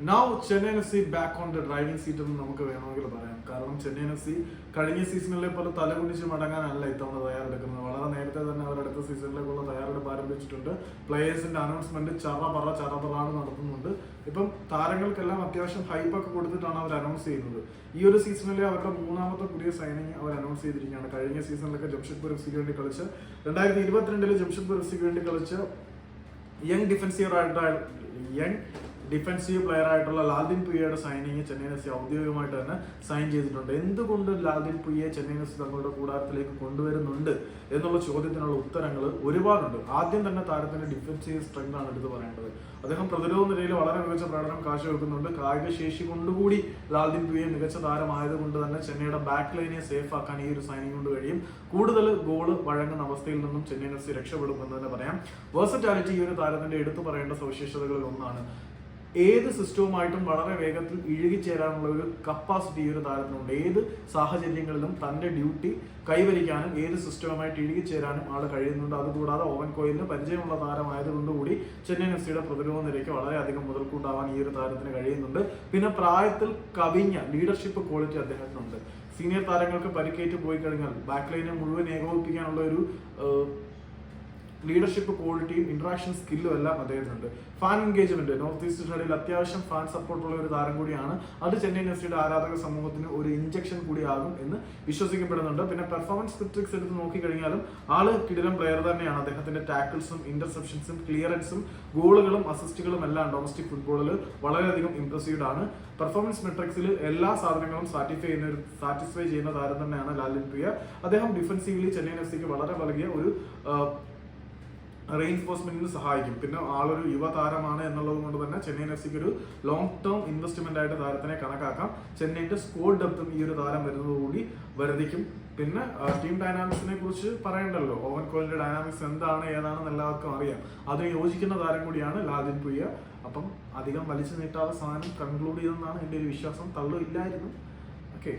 Now Chennaiyin F C back on the driving seat എന്ന് നമുക്ക് വേണമെങ്കിൽ പറയാം. കാരണം ചെന്നൈയിൻ എഫ് സി കഴിഞ്ഞ സീസണിലെ പോലെ തലകുനിച്ച് മടങ്ങാനല്ല ഇത്തവണ തയ്യാറെടുക്കുന്നത്. വളരെ നേരത്തെ തന്നെ അവർ അടുത്ത സീസണിലേക്കുള്ള തയ്യാറെടുപ്പ് ആരംഭിച്ചിട്ടുണ്ട്. പ്ലേയേഴ്സിന്റെ അനൗൺസ്മെന്റ് ചറപറാണ് നടത്തുന്നുണ്ട്. ഇപ്പം താരങ്ങൾക്കെല്ലാം അത്യാവശ്യം ഹൈപ്പൊക്കെ കൊടുത്തിട്ടാണ് അവർ അനൗൺസ് ചെയ്യുന്നത്. ഈ ഒരു സീസണിലെ അവരുടെ മൂന്നാമത്തെ പുതിയ സൈനിങ് അവർ അനൗൺസ് ചെയ്തിരിക്കുകയാണ്. കഴിഞ്ഞ സീസണിലൊക്കെ ജംഷഡ്പൂർ എഫ് സിക്ക് വേണ്ടി കളിച്ച് 2022 ജംഷഡ്പൂർ എഫ് സിക്ക് വേണ്ടി കളിച്ച് യങ് ഡിഫൻസീവ് പ്ലെയർ ആയിട്ടുള്ള ലാൽദിൻ പുയയുടെ സൈനിങ് ചെന്നൈയിൻ എഫ് സി ഔദ്യോഗികമായിട്ട് തന്നെ സൈൻ ചെയ്തിട്ടുണ്ട്. എന്തുകൊണ്ട് ലാൽദിൻ പുയയെ ചെന്നൈയിൻ എഫ് സി തങ്ങളുടെ കൂടാരത്തിലേക്ക് കൊണ്ടുവരുന്നുണ്ട് എന്നുള്ള ചോദ്യത്തിനുള്ള ഉത്തരങ്ങൾ ഒരുപാടുണ്ട്. ആദ്യം തന്നെ താരത്തിന്റെ ഡിഫൻസീവ് സ്ട്രെങ്ത് ആണ് എടുത്ത് പറയേണ്ടത്. അദ്ദേഹം പ്രതിരോധ നിരയിൽ വളരെ മികച്ച പ്രകടനം കാഴ്ചവെക്കുന്നുണ്ട്. കായിക ശേഷി കൊണ്ടുകൂടി ലാൽദിൻ പുയെ മികച്ച താരമായതുകൊണ്ട് തന്നെ ചെന്നൈയുടെ ബാക്ക് ലൈനെ സേഫ് ആക്കാൻ ഈ ഒരു സൈനിങ് കൊണ്ട് കഴിയും. കൂടുതൽ ഗോള് വഴങ്ങുന്ന അവസ്ഥയിൽ നിന്നും ചെന്നൈയിൻ എഫ് സി രക്ഷപ്പെടും എന്ന് തന്നെ പറയാം. വേഴ്സറ്റാലിറ്റി ഈ ഒരു താരത്തിന്റെ എടുത്തു പറയേണ്ട സവിശേഷതകളിൽ ഒന്നാണ്. ഏത് സിസ്റ്റവുമായിട്ടും വളരെ വേഗത്തിൽ ഇഴുകിച്ചേരാനുള്ള ഒരു കപ്പാസിറ്റി ഈ ഒരു താരത്തിനുണ്ട്. ഏത് സാഹചര്യങ്ങളിലും തന്റെ ഡ്യൂട്ടി കൈവരിക്കാനും ഏത് സിസ്റ്റവുമായിട്ട് ഇഴുകിച്ചേരാനും ആൾ കഴിയുന്നുണ്ട്. അതുകൂടാതെ ഓവൻ കോയിലിന് പരിചയമുള്ള താരമായതുകൊണ്ടുകൂടി ചെന്നൈയിൻ എഫ് സിയുടെ പ്രതിരോധ നിരയ്ക്ക് വളരെയധികം മുതൽക്കൂട്ടാവാൻ ഈ ഒരു താരത്തിന് കഴിയുന്നുണ്ട്. പിന്നെ പ്രായത്തിൽ കവിഞ്ഞ ലീഡർഷിപ്പ് ക്വാളിറ്റി അദ്ദേഹത്തിനുണ്ട്. സീനിയർ താരങ്ങൾക്ക് പരിക്കേറ്റ് പോയി കഴിഞ്ഞാൽ ബാക്ക് ലൈനെ മുഴുവൻ ഏകോപിപ്പിക്കാനുള്ള ഒരു ലീഡർഷിപ്പ് ക്വാളിറ്റിയും ഇന്ററാക്ഷൻ സ്കില്ലും എല്ലാം അദ്ദേഹത്തിനുണ്ട്. ഫാൻ എൻഗേജ്മെന്റ് നോർത്ത് ഈസ്റ്റ് സ്റ്റേഡിയിൽ അത്യാവശ്യം ഫാൻ സപ്പോർട്ടുള്ള ഒരു താരം കൂടിയാണ്. അത് ചെന്നൈയിൻ എഫ് സിയുടെ ആരാധക സമൂഹത്തിന് ഒരു ഇഞ്ചക്ഷൻ കൂടിയാകും എന്ന് വിശ്വസിക്കപ്പെടുന്നുണ്ട്. പിന്നെ പെർഫോമൻസ് മെട്രിക്സ് എടുത്ത് നോക്കിക്കഴിഞ്ഞാലും ആള് കിടിലൻ പ്ലെയർ തന്നെയാണ്. അദ്ദേഹത്തിന്റെ ടാക്കിൾസും ഇന്റർസെപ്ഷൻസും ക്ലിയറൻസും ഗോളുകളും അസിസ്റ്റുകളും എല്ലാം ഡൊമസ്റ്റിക് ഫുട്ബോളിൽ വളരെയധികം ഇംപ്രസീവ്ഡ് ആണ്. പെർഫോമൻസ് മെട്രിക്സിൽ എല്ലാ സാധനങ്ങളും സാറ്റിസ്ഫൈ ചെയ്യുന്ന താരം തന്നെയാണ് ലാൽദിൻ പുയ. അദ്ദേഹം ഡിഫൻസീവ്ലി ചെന്നൈയിൻ എഫ് സിക്ക് വളരെ വലിയ ഒരു റീഇൻഫോഴ്സ്മെന്റിന് സഹായിക്കും. പിന്നെ ആളൊരു യുവതാരമാണ് എന്നുള്ളത് കൊണ്ട് തന്നെ ചെന്നൈയിൻ എഫ് സിക്ക് ഒരു ലോങ് ടേം ഇൻവെസ്റ്റ്മെന്റ് ആയിട്ട് താരത്തിനെ കണക്കാക്കാം. ചെന്നൈന്റെ സ്കോർ ഡെപ്തും ഈ ഒരു താരം വരുന്നതുകൂടി വർദ്ധിക്കും. പിന്നെ ടീം ഡൈനാമിക്സിനെ കുറിച്ച് പറയണ്ടല്ലോ. ഓവൻ കോയിലിന്റെ ഡൈനാമിക്സ് എന്താണ് ഏതാണെന്ന് എല്ലാവർക്കും അറിയാം. അതിന് യോജിക്കുന്ന താരം കൂടിയാണ് ലാൽദിൻ പുയ. അപ്പം അധികം വലിച്ചു നീട്ടാതെ സാധനം കൺക്ലൂഡ് ചെയ്തെന്നാണ് എൻ്റെ ഒരു വിശ്വാസം. തള്ളു ഇല്ലായിരുന്നു. ഓക്കെ.